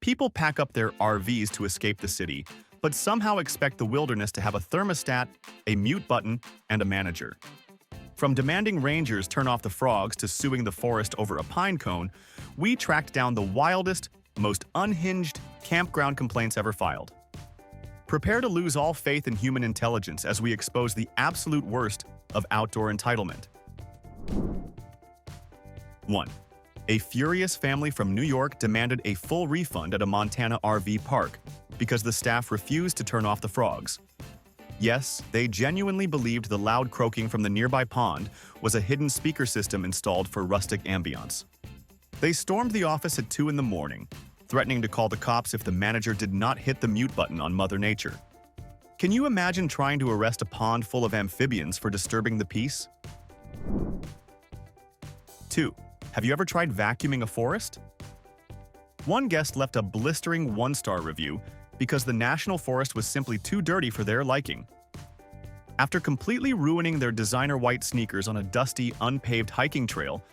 People pack up their RVs to escape the city, but somehow expect the wilderness to have a thermostat, a mute button, and a manager. From demanding rangers turn off the frogs to suing the forest over a pine cone, we tracked down the wildest, most unhinged campground complaints ever filed. Prepare to lose all faith in human intelligence as we expose the absolute worst of outdoor entitlement. 1. A furious family from New York demanded a full refund at a Montana RV park because the staff refused to turn off the frogs. Yes, they genuinely believed the loud croaking from the nearby pond was a hidden speaker system installed for rustic ambiance. They stormed the office at 2 in the morning, threatening to call the cops if the manager did not hit the mute button on Mother Nature. Can you imagine trying to arrest a pond full of amphibians for disturbing the peace? 2. Have you ever tried vacuuming a forest? One guest left a blistering 1-star review because the national forest was simply too dirty for their liking. After completely ruining their designer white sneakers on a dusty, unpaved hiking trail,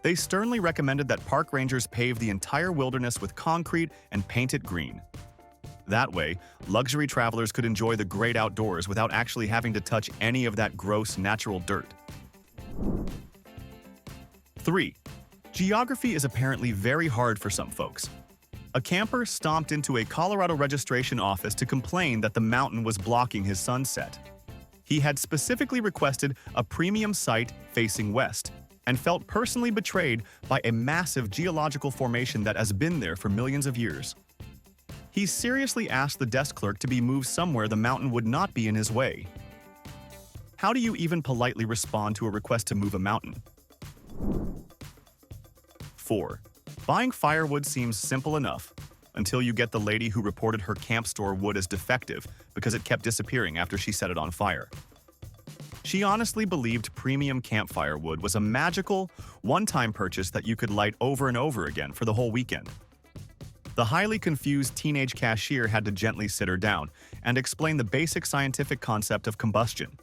they sternly recommended that park rangers pave the entire wilderness with concrete and paint it green. That way, luxury travelers could enjoy the great outdoors without actually having to touch any of that gross natural dirt. 3. Geography is apparently very hard for some folks. A camper stomped into a Colorado registration office to complain that the mountain was blocking his sunset. He had specifically requested a premium site facing west and felt personally betrayed by a massive geological formation that has been there for millions of years. He seriously asked the desk clerk to be moved somewhere the mountain would not be in his way. How do you even politely respond to a request to move a mountain? 4. Buying firewood seems simple enough until you get the lady who reported her camp store wood as defective because it kept disappearing after she set it on fire. She honestly believed premium campfire wood was a magical, one-time purchase that you could light over and over again for the whole weekend. The highly confused teenage cashier had to gently sit her down and explain the basic scientific concept of combustion.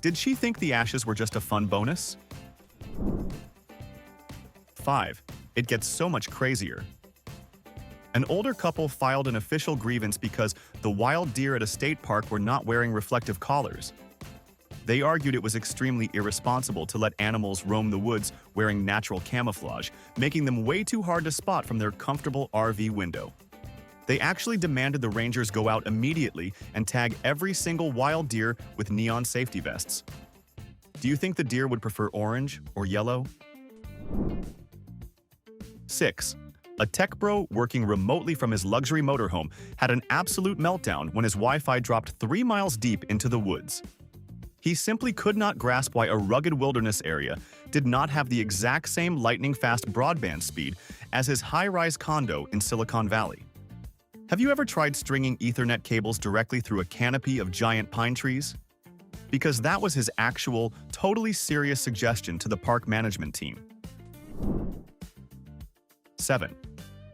Did she think the ashes were just a fun bonus? 5. It gets so much crazier. An older couple filed an official grievance because the wild deer at a state park were not wearing reflective collars. They argued it was extremely irresponsible to let animals roam the woods wearing natural camouflage, making them way too hard to spot from their comfortable RV window. They actually demanded the rangers go out immediately and tag every single wild deer with neon safety vests. Do you think the deer would prefer orange or yellow? 6. A tech bro working remotely from his luxury motorhome had an absolute meltdown when his Wi-Fi dropped 3 miles deep into the woods. He simply could not grasp why a rugged wilderness area did not have the exact same lightning-fast broadband speed as his high-rise condo in Silicon Valley. Have you ever tried stringing Ethernet cables directly through a canopy of giant pine trees? Because that was his actual, totally serious suggestion to the park management team. 7.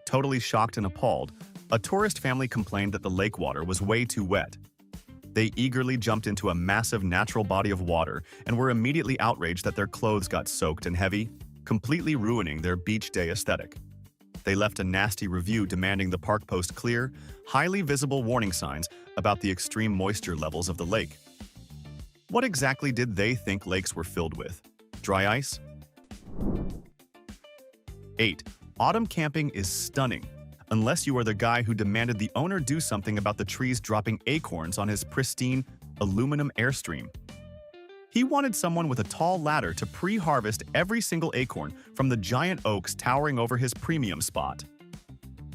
Totally shocked and appalled, a tourist family complained that the lake water was way too wet. They eagerly jumped into a massive natural body of water and were immediately outraged that their clothes got soaked and heavy, completely ruining their beach day aesthetic. They left a nasty review demanding the park post clear, highly visible warning signs about the extreme moisture levels of the lake. What exactly did they think lakes were filled with? Dry ice? 8. Autumn camping is stunning, unless you are the guy who demanded the owner do something about the trees dropping acorns on his pristine, aluminum Airstream. He wanted someone with a tall ladder to pre-harvest every single acorn from the giant oaks towering over his premium spot.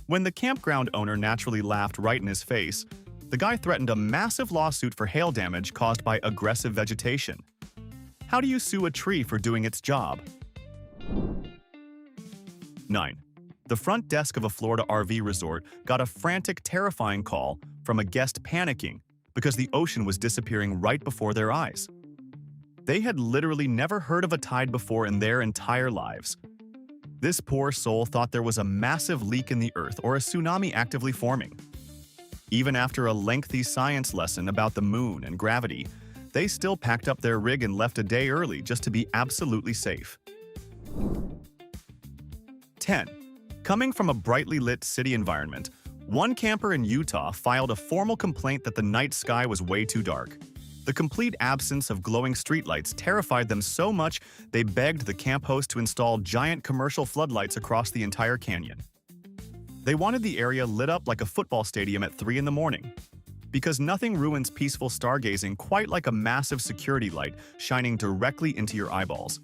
When the campground owner naturally laughed right in his face, the guy threatened a massive lawsuit for hail damage caused by aggressive vegetation. How do you sue a tree for doing its job? 9. The front desk of a Florida RV resort got a frantic, terrifying call from a guest panicking because the ocean was disappearing right before their eyes. They had literally never heard of a tide before in their entire lives. This poor soul thought there was a massive leak in the earth or a tsunami actively forming. Even after a lengthy science lesson about the moon and gravity, they still packed up their rig and left a day early just to be absolutely safe. 10. Coming from a brightly lit city environment, one camper in Utah filed a formal complaint that the night sky was way too dark. The complete absence of glowing streetlights terrified them so much they begged the camp host to install giant commercial floodlights across the entire canyon. They wanted the area lit up like a football stadium at 3 in the morning. Because nothing ruins peaceful stargazing quite like a massive security light shining directly into your eyeballs.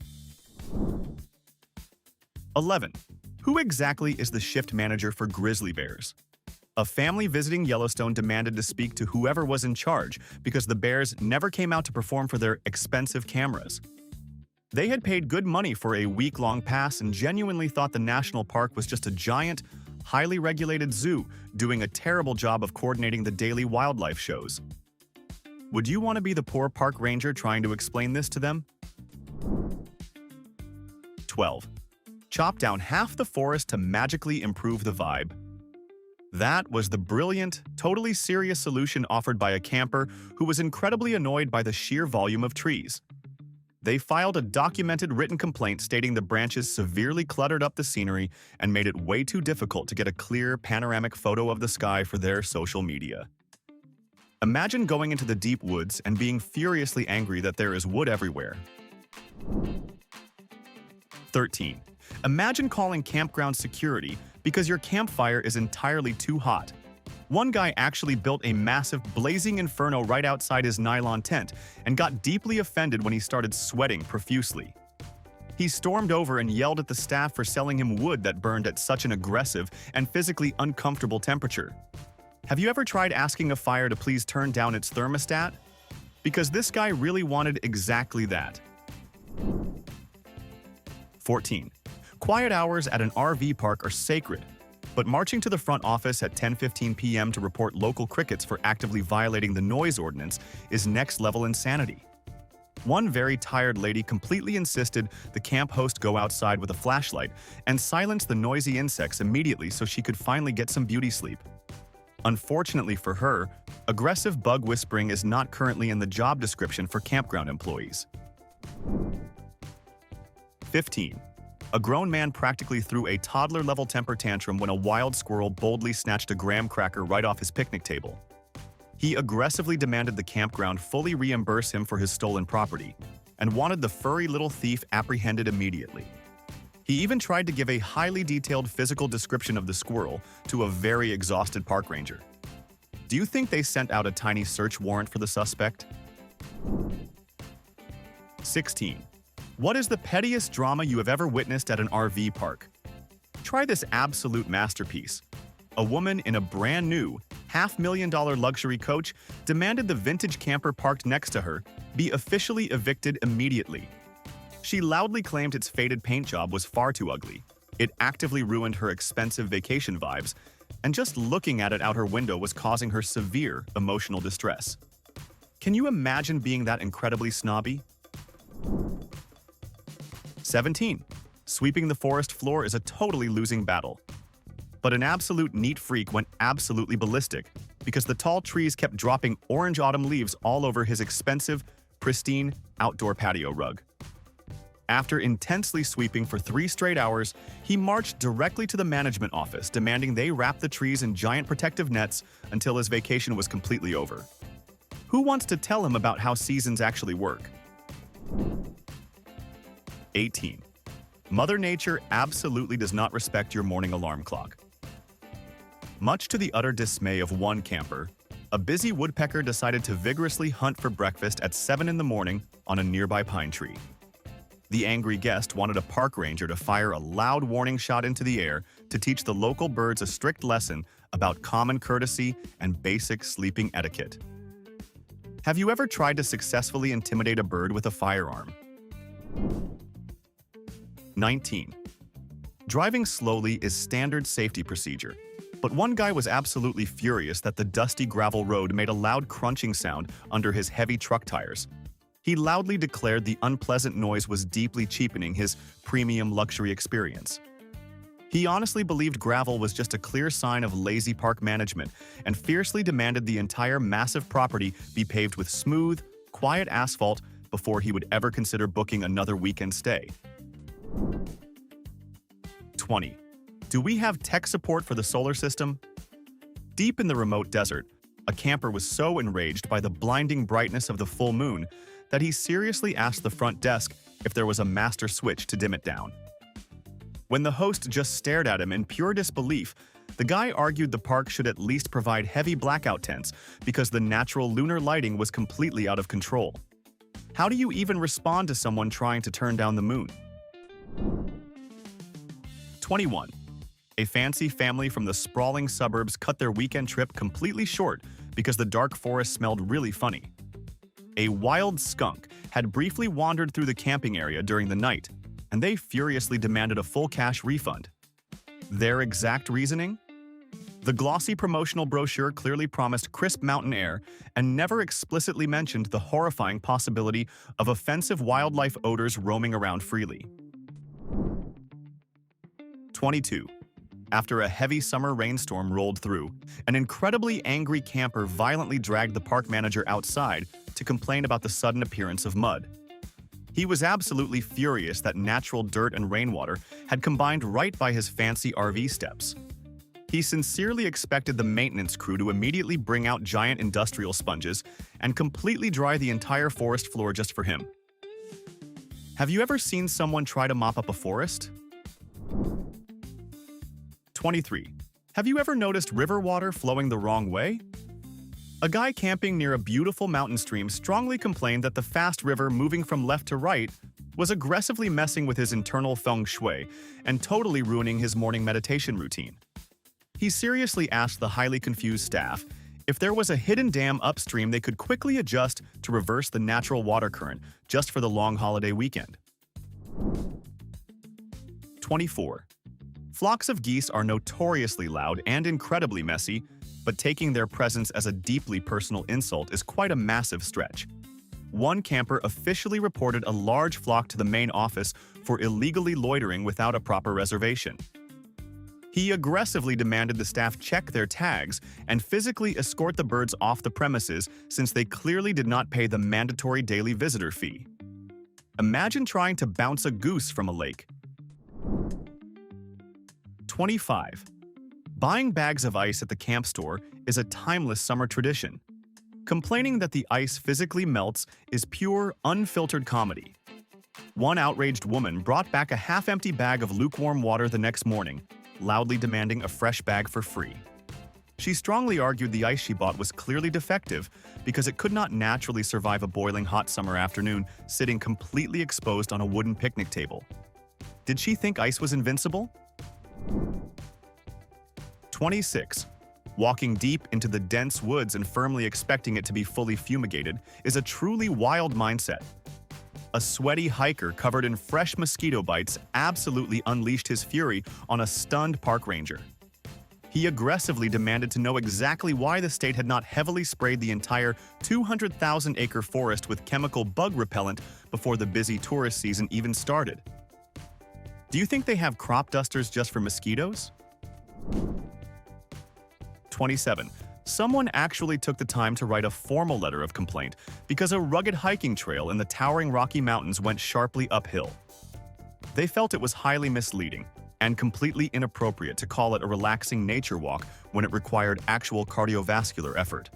11. Who exactly is the shift manager for grizzly bears? A family visiting Yellowstone demanded to speak to whoever was in charge because the bears never came out to perform for their expensive cameras. They had paid good money for a week-long pass and genuinely thought the national park was just a giant, highly regulated zoo doing a terrible job of coordinating the daily wildlife shows. Would you want to be the poor park ranger trying to explain this to them? 12. Chop down half the forest to magically improve the vibe. That was the brilliant, totally serious solution offered by a camper who was incredibly annoyed by the sheer volume of trees. They filed a documented written complaint stating the branches severely cluttered up the scenery and made it way too difficult to get a clear, panoramic photo of the sky for their social media. Imagine going into the deep woods and being furiously angry that there is wood everywhere. 13. Imagine calling campground security because your campfire is entirely too hot. One guy actually built a massive blazing inferno right outside his nylon tent and got deeply offended when he started sweating profusely. He stormed over and yelled at the staff for selling him wood that burned at such an aggressive and physically uncomfortable temperature. Have you ever tried asking a fire to please turn down its thermostat? Because this guy really wanted exactly that. 14. Quiet hours at an RV park are sacred, but marching to the front office at 10:15 p.m. to report local crickets for actively violating the noise ordinance is next-level insanity. One very tired lady completely insisted the camp host go outside with a flashlight and silence the noisy insects immediately so she could finally get some beauty sleep. Unfortunately for her, aggressive bug whispering is not currently in the job description for campground employees. 15. A grown man practically threw a toddler-level temper tantrum when a wild squirrel boldly snatched a graham cracker right off his picnic table. He aggressively demanded the campground fully reimburse him for his stolen property and wanted the furry little thief apprehended immediately. He even tried to give a highly detailed physical description of the squirrel to a very exhausted park ranger. Do you think they sent out a tiny search warrant for the suspect? 16. What is the pettiest drama you have ever witnessed at an RV park? Try this absolute masterpiece. A woman in a brand new, $500,000 luxury coach demanded the vintage camper parked next to her be officially evicted immediately. She loudly claimed its faded paint job was far too ugly. It actively ruined her expensive vacation vibes, and just looking at it out her window was causing her severe emotional distress. Can you imagine being that incredibly snobby? 17. Sweeping the forest floor is a totally losing battle. But an absolute neat freak went absolutely ballistic because the tall trees kept dropping orange autumn leaves all over his expensive, pristine outdoor patio rug. After intensely sweeping for 3 straight hours, he marched directly to the management office demanding they wrap the trees in giant protective nets until his vacation was completely over. Who wants to tell him about how seasons actually work? 18. Mother Nature absolutely does not respect your morning alarm clock. Much to the utter dismay of one camper, a busy woodpecker decided to vigorously hunt for breakfast at 7 in the morning on a nearby pine tree. The angry guest wanted a park ranger to fire a loud warning shot into the air to teach the local birds a strict lesson about common courtesy and basic sleeping etiquette. Have you ever tried to successfully intimidate a bird with a firearm? 19. Driving slowly is standard safety procedure, but one guy was absolutely furious that the dusty gravel road made a loud crunching sound under his heavy truck tires. He loudly declared the unpleasant noise was deeply cheapening his premium luxury experience. He honestly believed gravel was just a clear sign of lazy park management and fiercely demanded the entire massive property be paved with smooth, quiet asphalt before he would ever consider booking another weekend stay. 20. Do we have tech support for the solar system? Deep in the remote desert, a camper was so enraged by the blinding brightness of the full moon that he seriously asked the front desk if there was a master switch to dim it down. When the host just stared at him in pure disbelief, the guy argued the park should at least provide heavy blackout tents because the natural lunar lighting was completely out of control. How do you even respond to someone trying to turn down the moon? 21. A fancy family from the sprawling suburbs cut their weekend trip completely short because the dark forest smelled really funny. A wild skunk had briefly wandered through the camping area during the night, and they furiously demanded a full cash refund. Their exact reasoning? The glossy promotional brochure clearly promised crisp mountain air and never explicitly mentioned the horrifying possibility of offensive wildlife odors roaming around freely. 22. After a heavy summer rainstorm rolled through, an incredibly angry camper violently dragged the park manager outside to complain about the sudden appearance of mud. He was absolutely furious that natural dirt and rainwater had combined right by his fancy RV steps. He sincerely expected the maintenance crew to immediately bring out giant industrial sponges and completely dry the entire forest floor just for him. Have you ever seen someone try to mop up a forest? 23. Have you ever noticed river water flowing the wrong way? A guy camping near a beautiful mountain stream strongly complained that the fast river moving from left to right was aggressively messing with his internal feng shui and totally ruining his morning meditation routine. He seriously asked the highly confused staff if there was a hidden dam upstream they could quickly adjust to reverse the natural water current just for the long holiday weekend. 24. Flocks of geese are notoriously loud and incredibly messy, but taking their presence as a deeply personal insult is quite a massive stretch. One camper officially reported a large flock to the main office for illegally loitering without a proper reservation. He aggressively demanded the staff check their tags and physically escort the birds off the premises since they clearly did not pay the mandatory daily visitor fee. Imagine trying to bounce a goose from a lake. 25. Buying bags of ice at the camp store is a timeless summer tradition. Complaining that the ice physically melts is pure, unfiltered comedy. One outraged woman brought back a half-empty bag of lukewarm water the next morning, loudly demanding a fresh bag for free. She strongly argued the ice she bought was clearly defective because it could not naturally survive a boiling hot summer afternoon sitting completely exposed on a wooden picnic table. Did she think ice was invincible? 26. Walking deep into the dense woods and firmly expecting it to be fully fumigated is a truly wild mindset. A sweaty hiker covered in fresh mosquito bites absolutely unleashed his fury on a stunned park ranger. He aggressively demanded to know exactly why the state had not heavily sprayed the entire 200,000-acre forest with chemical bug repellent before the busy tourist season even started. Do you think they have crop dusters just for mosquitoes? 27. Someone actually took the time to write a formal letter of complaint because a rugged hiking trail in the towering Rocky Mountains went sharply uphill. They felt it was highly misleading and completely inappropriate to call it a relaxing nature walk when it required actual cardiovascular effort.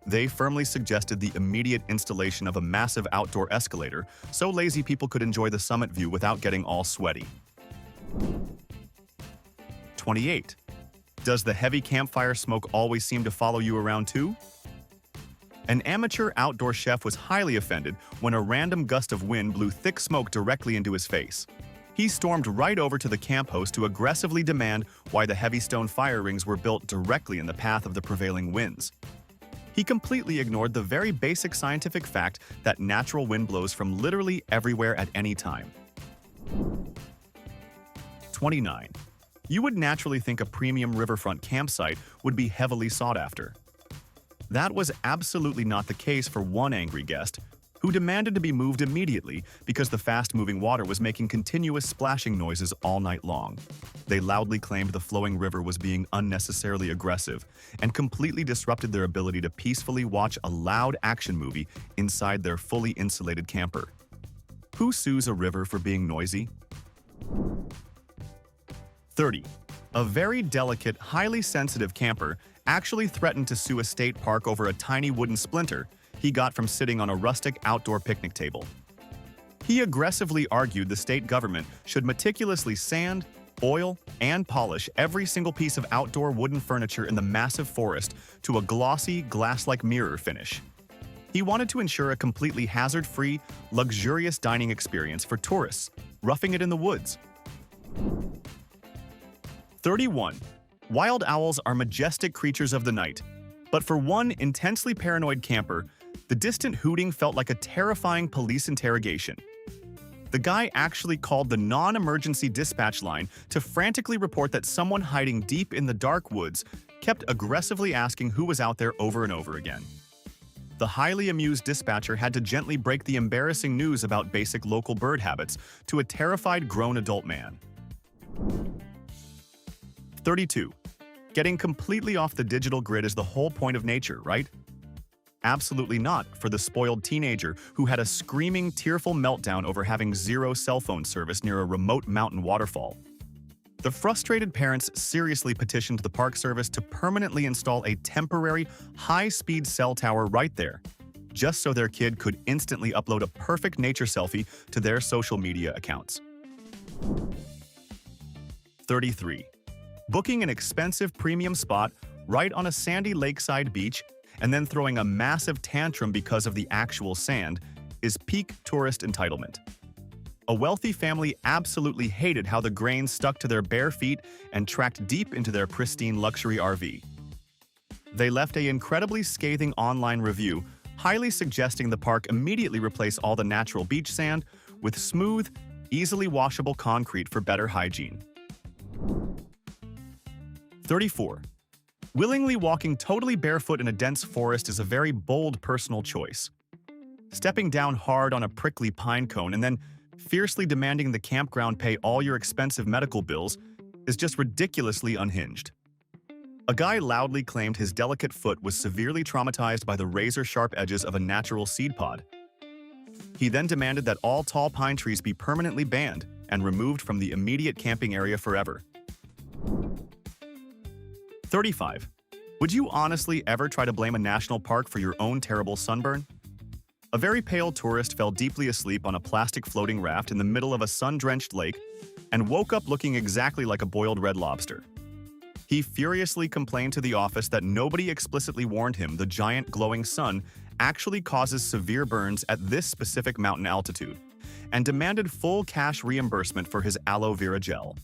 They firmly suggested the immediate installation of a massive outdoor escalator so lazy people could enjoy the summit view without getting all sweaty. 28. Does the heavy campfire smoke always seem to follow you around too? An amateur outdoor chef was highly offended when a random gust of wind blew thick smoke directly into his face. He stormed right over to the camp host to aggressively demand why the heavy stone fire rings were built directly in the path of the prevailing winds. He completely ignored the very basic scientific fact that natural wind blows from literally everywhere at any time. 29. You would naturally think a premium riverfront campsite would be heavily sought after. That was absolutely not the case for one angry guest, who demanded to be moved immediately because the fast-moving water was making continuous splashing noises all night long. They loudly claimed the flowing river was being unnecessarily aggressive and completely disrupted their ability to peacefully watch a loud action movie inside their fully insulated camper. Who sues a river for being noisy? 30. A very delicate, highly sensitive camper actually threatened to sue a state park over a tiny wooden splinter he got from sitting on a rustic outdoor picnic table. He aggressively argued the state government should meticulously sand, oil, and polish every single piece of outdoor wooden furniture in the massive forest to a glossy, glass-like mirror finish. He wanted to ensure a completely hazard-free, luxurious dining experience for tourists, roughing it in the woods. 31. Wild owls are majestic creatures of the night, but for one intensely paranoid camper, the distant hooting felt like a terrifying police interrogation. The guy actually called the non-emergency dispatch line to frantically report that someone hiding deep in the dark woods kept aggressively asking who was out there over and over again. The highly amused dispatcher had to gently break the embarrassing news about basic local bird habits to a terrified grown adult man. 32. Getting completely off the digital grid is the whole point of nature, right? Absolutely not for the spoiled teenager who had a screaming, tearful meltdown over having zero cell phone service near a remote mountain waterfall. The frustrated parents seriously petitioned the park service to permanently install a temporary, high-speed cell tower right there, just so their kid could instantly upload a perfect nature selfie to their social media accounts. 33. Booking an expensive premium spot right on a sandy lakeside beach and then throwing a massive tantrum because of the actual sand is peak tourist entitlement. A wealthy family absolutely hated how the grain stuck to their bare feet and tracked deep into their pristine luxury RV. They left an incredibly scathing online review, highly suggesting the park immediately replace all the natural beach sand with smooth, easily washable concrete for better hygiene. 34. Willingly walking totally barefoot in a dense forest is a very bold personal choice. Stepping down hard on a prickly pine cone and then fiercely demanding the campground pay all your expensive medical bills is just ridiculously unhinged. A guy loudly claimed his delicate foot was severely traumatized by the razor-sharp edges of a natural seed pod. He then demanded that all tall pine trees be permanently banned and removed from the immediate camping area forever. 35. Would you honestly ever try to blame a national park for your own terrible sunburn? A very pale tourist fell deeply asleep on a plastic floating raft in the middle of a sun-drenched lake and woke up looking exactly like a boiled red lobster. He furiously complained to the office that nobody explicitly warned him the giant glowing sun actually causes severe burns at this specific mountain altitude, and demanded full cash reimbursement for his aloe vera gel.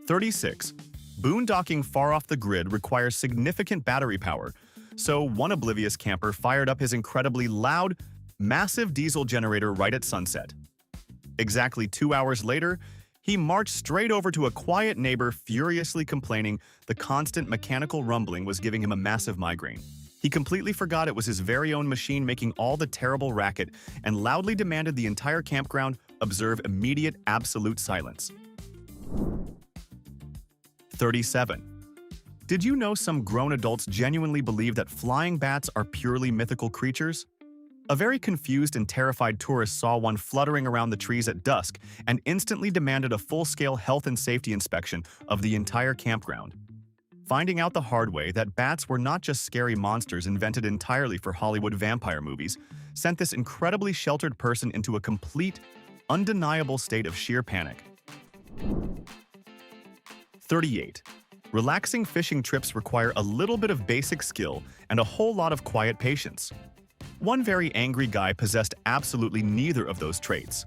36. Boondocking far off the grid requires significant battery power, so one oblivious camper fired up his incredibly loud, massive diesel generator right at sunset. Exactly 2 hours later, he marched straight over to a quiet neighbor furiously complaining the constant mechanical rumbling was giving him a massive migraine. He completely forgot it was his very own machine making all the terrible racket and loudly demanded the entire campground observe immediate absolute silence. 37. Did you know some grown adults genuinely believe that flying bats are purely mythical creatures? A very confused and terrified tourist saw one fluttering around the trees at dusk and instantly demanded a full-scale health and safety inspection of the entire campground. Finding out the hard way that bats were not just scary monsters invented entirely for Hollywood vampire movies sent this incredibly sheltered person into a complete, undeniable state of sheer panic. 38. Relaxing fishing trips require a little bit of basic skill and a whole lot of quiet patience. One very angry guy possessed absolutely neither of those traits.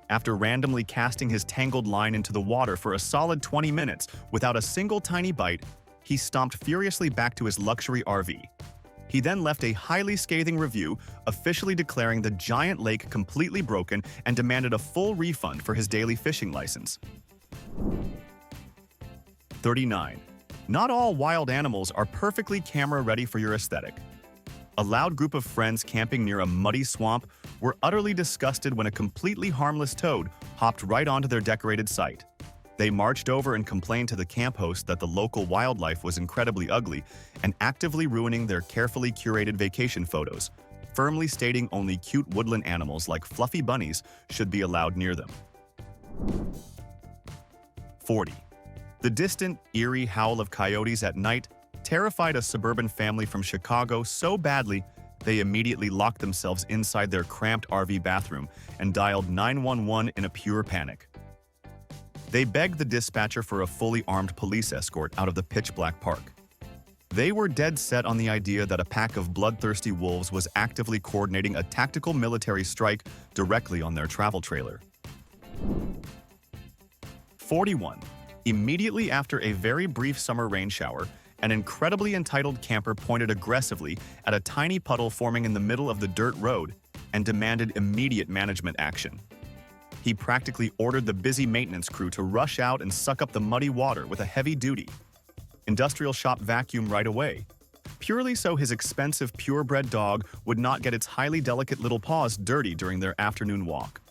After randomly casting his tangled line into the water for a solid 20 minutes without a single tiny bite, he stomped furiously back to his luxury RV. He then left a highly scathing review, officially declaring the giant lake completely broken and demanded a full refund for his daily fishing license. 39. Not all wild animals are perfectly camera-ready for your aesthetic. A loud group of friends camping near a muddy swamp were utterly disgusted when a completely harmless toad hopped right onto their decorated site. They marched over and complained to the camp host that the local wildlife was incredibly ugly and actively ruining their carefully curated vacation photos, firmly stating only cute woodland animals like fluffy bunnies should be allowed near them. 40. The distant, eerie howl of coyotes at night terrified a suburban family from Chicago so badly they immediately locked themselves inside their cramped RV bathroom and dialed 911 in a pure panic. They begged the dispatcher for a fully armed police escort out of the pitch-black park. They were dead set on the idea that a pack of bloodthirsty wolves was actively coordinating a tactical military strike directly on their travel trailer. 41. Immediately after a very brief summer rain shower, an incredibly entitled camper pointed aggressively at a tiny puddle forming in the middle of the dirt road and demanded immediate management action. He practically ordered the busy maintenance crew to rush out and suck up the muddy water with a heavy-duty industrial shop vacuum right away, purely so his expensive purebred dog would not get its highly delicate little paws dirty during their afternoon walk.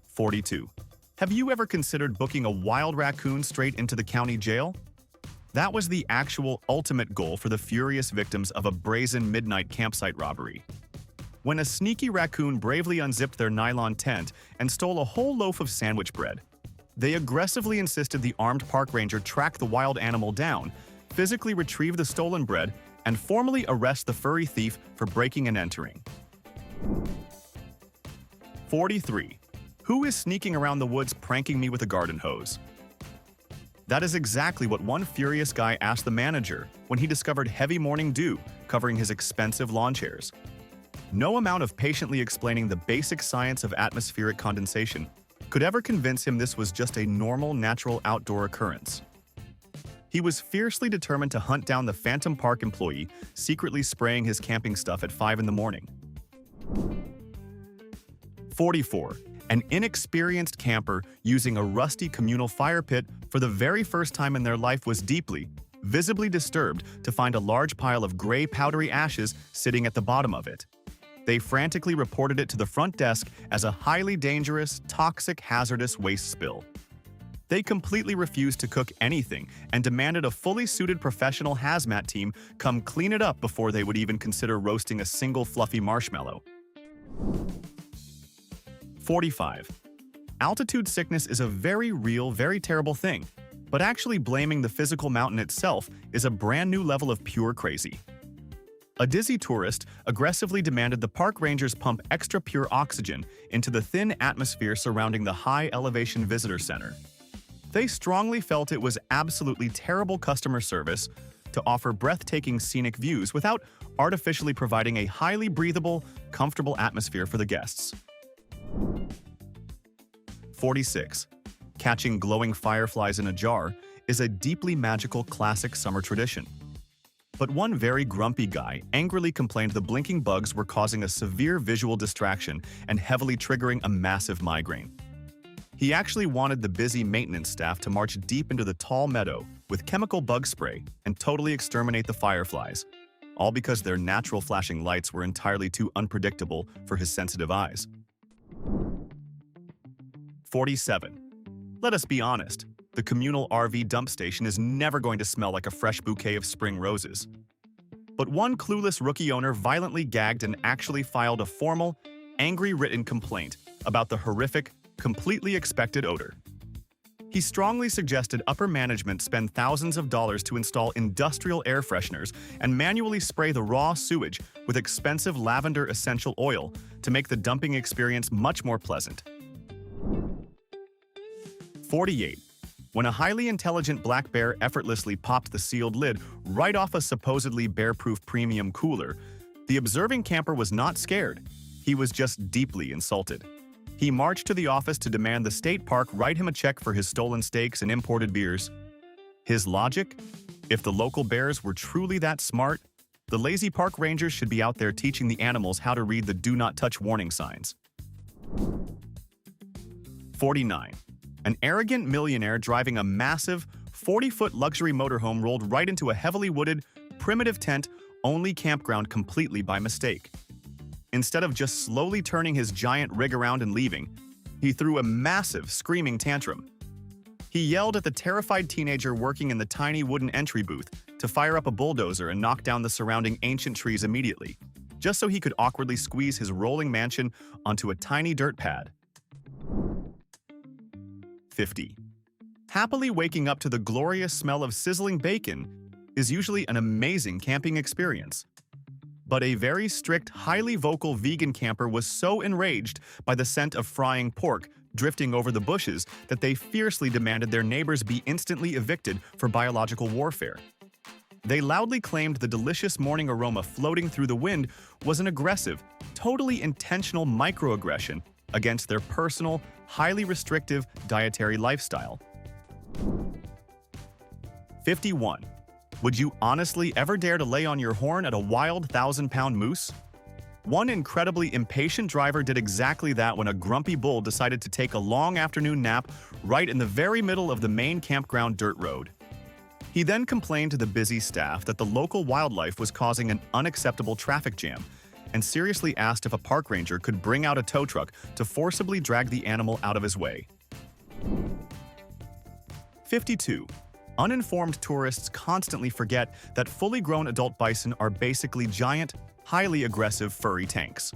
42. Have you ever considered booking a wild raccoon straight into the county jail? That was the actual ultimate goal for the furious victims of a brazen midnight campsite robbery. When a sneaky raccoon bravely unzipped their nylon tent and stole a whole loaf of sandwich bread, they aggressively insisted the armed park ranger track the wild animal down, physically retrieve the stolen bread, and formally arrest the furry thief for breaking and entering. 43. Who is sneaking around the woods pranking me with a garden hose? That is exactly what one furious guy asked the manager when he discovered heavy morning dew covering his expensive lawn chairs. No amount of patiently explaining the basic science of atmospheric condensation could ever convince him this was just a normal, natural outdoor occurrence. He was fiercely determined to hunt down the Phantom Park employee secretly spraying his camping stuff at 5 in the morning. 44. An inexperienced camper using a rusty communal fire pit for the very first time in their life was deeply, visibly disturbed to find a large pile of gray powdery ashes sitting at the bottom of it. They frantically reported it to the front desk as a highly dangerous, toxic, hazardous waste spill. They completely refused to cook anything and demanded a fully suited professional hazmat team come clean it up before they would even consider roasting a single fluffy marshmallow. 45. Altitude sickness is a very real, very terrible thing, but actually blaming the physical mountain itself is a brand new level of pure crazy. A dizzy tourist aggressively demanded the park rangers pump extra pure oxygen into the thin atmosphere surrounding the high-elevation visitor center. They strongly felt it was absolutely terrible customer service to offer breathtaking scenic views without artificially providing a highly breathable, comfortable atmosphere for the guests. 46. Catching glowing fireflies in a jar is a deeply magical classic summer tradition. But one very grumpy guy angrily complained the blinking bugs were causing a severe visual distraction and heavily triggering a massive migraine. He actually wanted the busy maintenance staff to march deep into the tall meadow with chemical bug spray and totally exterminate the fireflies, all because their natural flashing lights were entirely too unpredictable for his sensitive eyes. 47. Let us be honest. The communal RV dump station is never going to smell like a fresh bouquet of spring roses. But one clueless rookie owner violently gagged and actually filed a formal, angry written complaint about the horrific, completely expected odor. He strongly suggested upper management spend thousands of dollars to install industrial air fresheners and manually spray the raw sewage with expensive lavender essential oil to make the dumping experience much more pleasant. 48. When a highly intelligent black bear effortlessly popped the sealed lid right off a supposedly bear-proof premium cooler, the observing camper was not scared. He was just deeply insulted. He marched to the office to demand the state park write him a check for his stolen steaks and imported beers. His logic? If the local bears were truly that smart, the lazy park rangers should be out there teaching the animals how to read the do not touch warning signs. 49. An arrogant millionaire driving a massive, 40-foot luxury motorhome rolled right into a heavily wooded, primitive tent-only campground completely by mistake. Instead of just slowly turning his giant rig around and leaving, he threw a massive, screaming tantrum. He yelled at the terrified teenager working in the tiny wooden entry booth to fire up a bulldozer and knock down the surrounding ancient trees immediately, just so he could awkwardly squeeze his rolling mansion onto a tiny dirt pad. 50. Happily waking up to the glorious smell of sizzling bacon is usually an amazing camping experience. But a very strict, highly vocal vegan camper was so enraged by the scent of frying pork drifting over the bushes that they fiercely demanded their neighbors be instantly evicted for biological warfare. They loudly claimed the delicious morning aroma floating through the wind was an aggressive, totally intentional microaggression against their personal, highly restrictive dietary lifestyle. 51. Would you honestly ever dare to lay on your horn at a wild 1,000-pound moose? One incredibly impatient driver did exactly that when a grumpy bull decided to take a long afternoon nap right in the very middle of the main campground dirt road. He then complained to the busy staff that the local wildlife was causing an unacceptable traffic jam and seriously asked if a park ranger could bring out a tow truck to forcibly drag the animal out of his way. 52. Uninformed tourists constantly forget that fully grown adult bison are basically giant, highly aggressive furry tanks.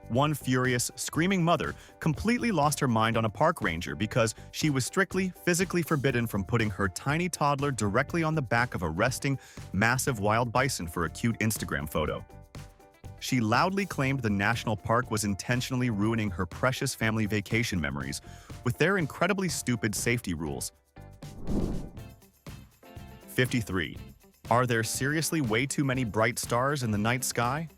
One furious, screaming mother completely lost her mind on a park ranger because she was strictly physically forbidden from putting her tiny toddler directly on the back of a resting, massive wild bison for a cute Instagram photo. She loudly claimed the national park was intentionally ruining her precious family vacation memories with their incredibly stupid safety rules. 53. Are there seriously way too many bright stars in the night sky?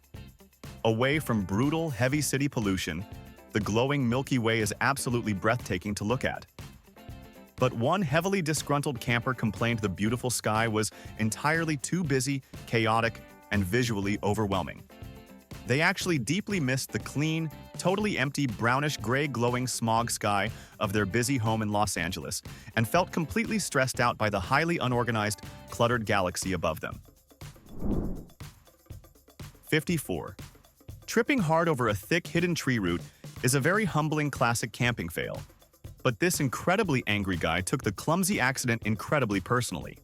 Away from brutal, heavy city pollution, the glowing Milky Way is absolutely breathtaking to look at. But one heavily disgruntled camper complained the beautiful sky was entirely too busy, chaotic, and visually overwhelming. They actually deeply missed the clean, totally empty brownish-gray glowing smog sky of their busy home in Los Angeles and felt completely stressed out by the highly unorganized, cluttered galaxy above them. 54. Tripping hard over a thick, hidden tree root is a very humbling classic camping fail. But this incredibly angry guy took the clumsy accident incredibly personally.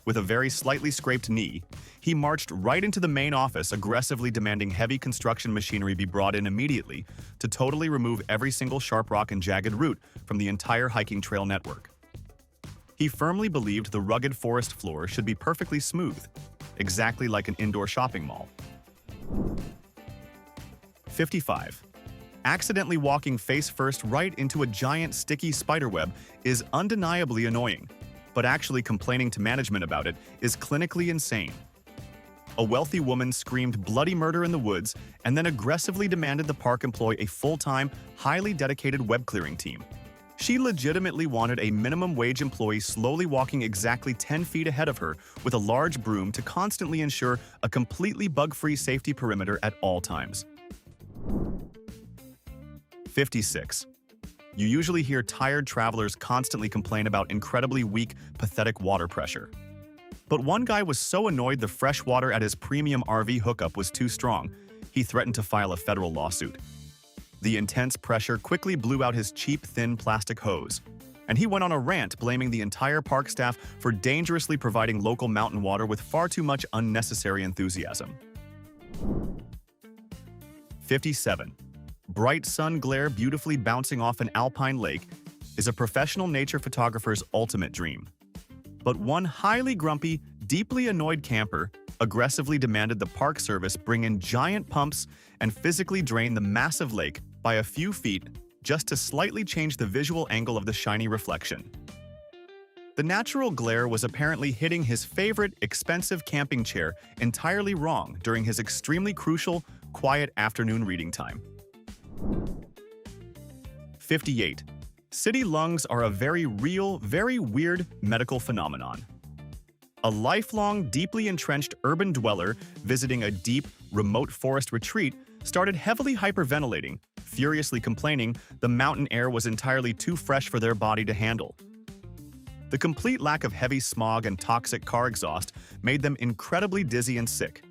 With a very slightly scraped knee, he marched right into the main office aggressively demanding heavy construction machinery be brought in immediately to totally remove every single sharp rock and jagged root from the entire hiking trail network. He firmly believed the rugged forest floor should be perfectly smooth, exactly like an indoor shopping mall. 55. Accidentally walking face first right into a giant sticky spiderweb is undeniably annoying, but actually complaining to management about it is clinically insane. A wealthy woman screamed bloody murder in the woods and then aggressively demanded the park employ a full-time, highly dedicated web-clearing team. She legitimately wanted a minimum wage employee slowly walking exactly 10 feet ahead of her with a large broom to constantly ensure a completely bug-free safety perimeter at all times. 56. You usually hear tired travelers constantly complain about incredibly weak, pathetic water pressure. But one guy was so annoyed the fresh water at his premium RV hookup was too strong, he threatened to file a federal lawsuit. The intense pressure quickly blew out his cheap, thin plastic hose, and he went on a rant blaming the entire park staff for dangerously providing local mountain water with far too much unnecessary enthusiasm. 57. Bright sun glare beautifully bouncing off an alpine lake is a professional nature photographer's ultimate dream. But one highly grumpy, deeply annoyed camper aggressively demanded the park service bring in giant pumps and physically drain the massive lake by a few feet just to slightly change the visual angle of the shiny reflection. The natural glare was apparently hitting his favorite, expensive camping chair entirely wrong during his extremely crucial, quiet afternoon reading time. 58. City lungs are a very real, very weird medical phenomenon. A lifelong, deeply entrenched urban dweller visiting a deep, remote forest retreat started heavily hyperventilating, furiously complaining the mountain air was entirely too fresh for their body to handle. The complete lack of heavy smog and toxic car exhaust made them incredibly dizzy and sick.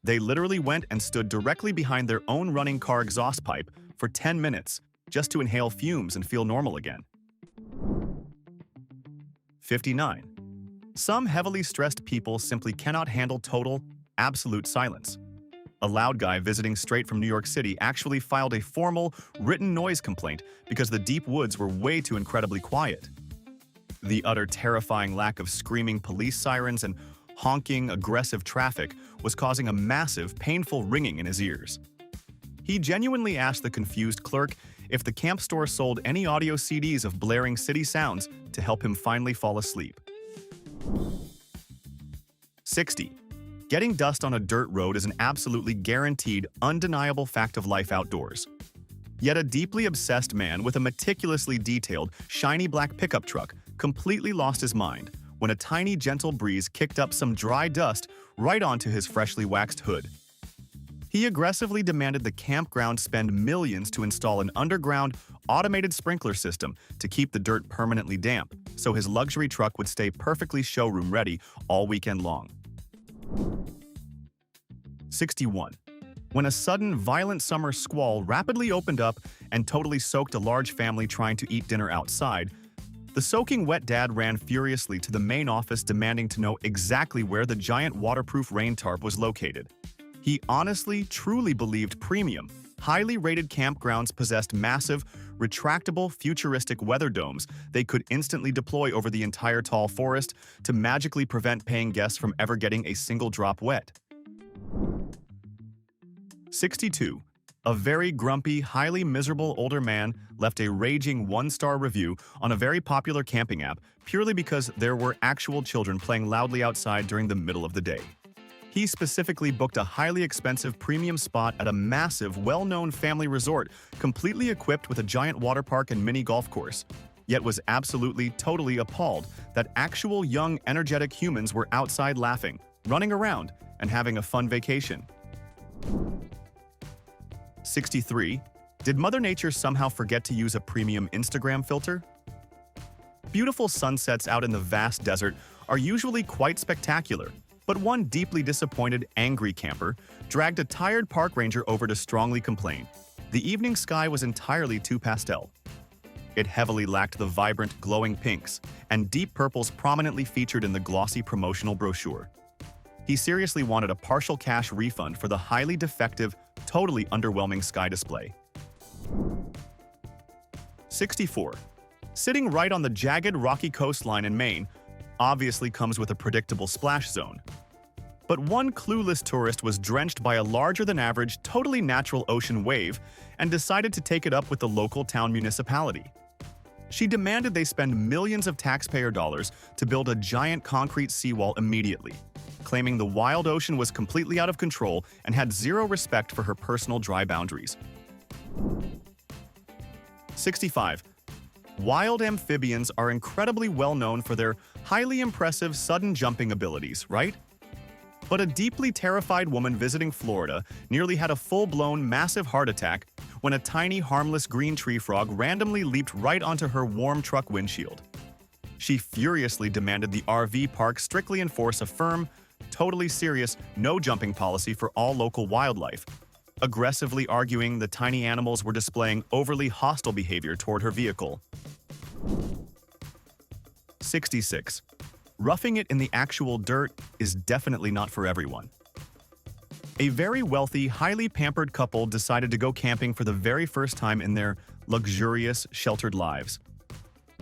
They literally went and stood directly behind their own running car exhaust pipe for 10 minutes just to inhale fumes and feel normal again. 59. Some heavily stressed people simply cannot handle total, absolute silence. A loud guy visiting straight from New York City actually filed a formal, written noise complaint because the deep woods were way too incredibly quiet. The utter terrifying lack of screaming police sirens and honking, aggressive traffic was causing a massive, painful ringing in his ears. He genuinely asked the confused clerk if the camp store sold any audio CDs of blaring city sounds to help him finally fall asleep. 60. Getting dust on a dirt road is an absolutely guaranteed, undeniable fact of life outdoors. Yet a deeply obsessed man with a meticulously detailed, shiny black pickup truck completely lost his mind when a tiny, gentle breeze kicked up some dry dust right onto his freshly waxed hood. He aggressively demanded the campground spend millions to install an underground, automated sprinkler system to keep the dirt permanently damp, so his luxury truck would stay perfectly showroom-ready all weekend long. 61. When a sudden, violent summer squall rapidly opened up and totally soaked a large family trying to eat dinner outside, the soaking wet dad ran furiously to the main office demanding to know exactly where the giant waterproof rain tarp was located. He honestly, truly believed premium, highly rated campgrounds possessed massive, retractable, futuristic weather domes they could instantly deploy over the entire tall forest to magically prevent paying guests from ever getting a single drop wet. 62. A very grumpy, highly miserable older man left a raging one-star review on a very popular camping app purely because there were actual children playing loudly outside during the middle of the day. He specifically booked a highly expensive premium spot at a massive, well-known family resort, completely equipped with a giant water park and mini golf course, yet was absolutely, totally appalled that actual young, energetic humans were outside laughing, running around, and having a fun vacation. 63. Did Mother Nature somehow forget to use a premium Instagram filter? Beautiful sunsets out in the vast desert are usually quite spectacular, but one deeply disappointed, angry camper dragged a tired park ranger over to strongly complain. The evening sky was entirely too pastel. It heavily lacked the vibrant, glowing pinks and deep purples prominently featured in the glossy promotional brochure. He seriously wanted a partial cash refund for the highly defective, totally underwhelming sky display. 64. Sitting right on the jagged, rocky coastline in Maine obviously comes with a predictable splash zone. But one clueless tourist was drenched by a larger-than-average, totally natural ocean wave and decided to take it up with the local town municipality. She demanded they spend millions of taxpayer dollars to build a giant concrete seawall immediately, claiming the wild ocean was completely out of control and had zero respect for her personal dry boundaries. 65. Wild amphibians are incredibly well known for their highly impressive sudden jumping abilities, right? But a deeply terrified woman visiting Florida nearly had a full-blown massive heart attack when a tiny harmless green tree frog randomly leaped right onto her warm truck windshield. She furiously demanded the RV park strictly enforce a firm, totally serious, no-jumping policy for all local wildlife, aggressively arguing the tiny animals were displaying overly hostile behavior toward her vehicle. 66. Roughing it in the actual dirt is definitely not for everyone. A very wealthy, highly pampered couple decided to go camping for the very first time in their luxurious, sheltered lives.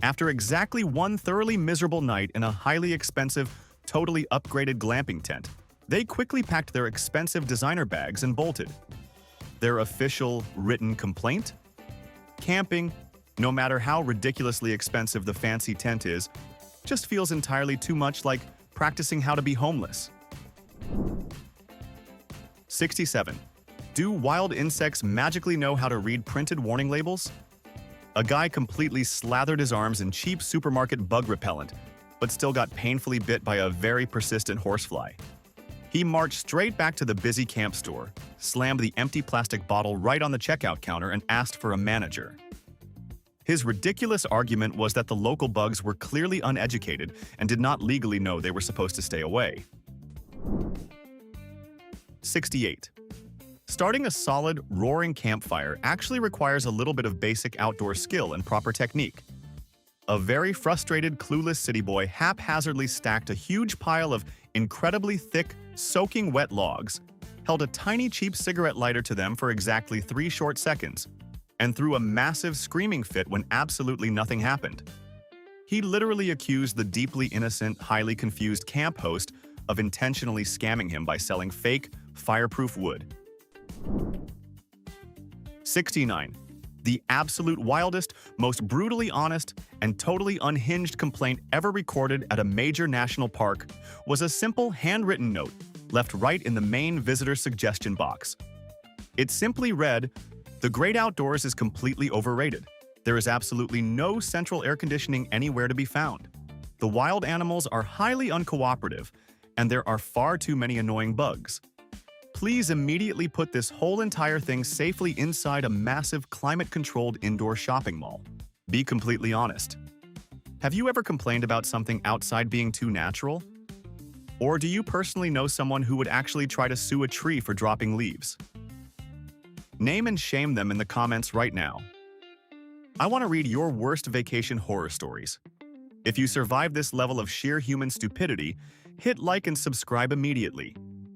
After exactly one thoroughly miserable night in a highly expensive, totally upgraded glamping tent, they quickly packed their expensive designer bags and bolted. Their official, written complaint? Camping, no matter how ridiculously expensive the fancy tent is, just feels entirely too much like practicing how to be homeless. 67. Do wild insects magically know how to read printed warning labels? A guy completely slathered his arms in cheap supermarket bug repellent, but still got painfully bit by a very persistent horsefly. He marched straight back to the busy camp store, slammed the empty plastic bottle right on the checkout counter, and asked for a manager. His ridiculous argument was that the local bugs were clearly uneducated and did not legally know they were supposed to stay away. 68. Starting a solid, roaring campfire actually requires a little bit of basic outdoor skill and proper technique. A very frustrated, clueless city boy haphazardly stacked a huge pile of incredibly thick, soaking wet logs, held a tiny cheap cigarette lighter to them for exactly 3 short seconds, and threw a massive screaming fit when absolutely nothing happened. He literally accused the deeply innocent, highly confused camp host of intentionally scamming him by selling fake, fireproof wood. 69. The absolute wildest, most brutally honest, and totally unhinged complaint ever recorded at a major national park was a simple handwritten note left right in the main visitor suggestion box. It simply read, "The great outdoors is completely overrated. There is absolutely no central air conditioning anywhere to be found. The wild animals are highly uncooperative, and there are far too many annoying bugs. Please immediately put this whole entire thing safely inside a massive climate-controlled indoor shopping mall. Be completely honest. Have you ever complained about something outside being too natural? Or do you personally know someone who would actually try to sue a tree for dropping leaves? Name and shame them in the comments right now. I want to read your worst vacation horror stories. If you survive this level of sheer human stupidity, hit like and subscribe immediately.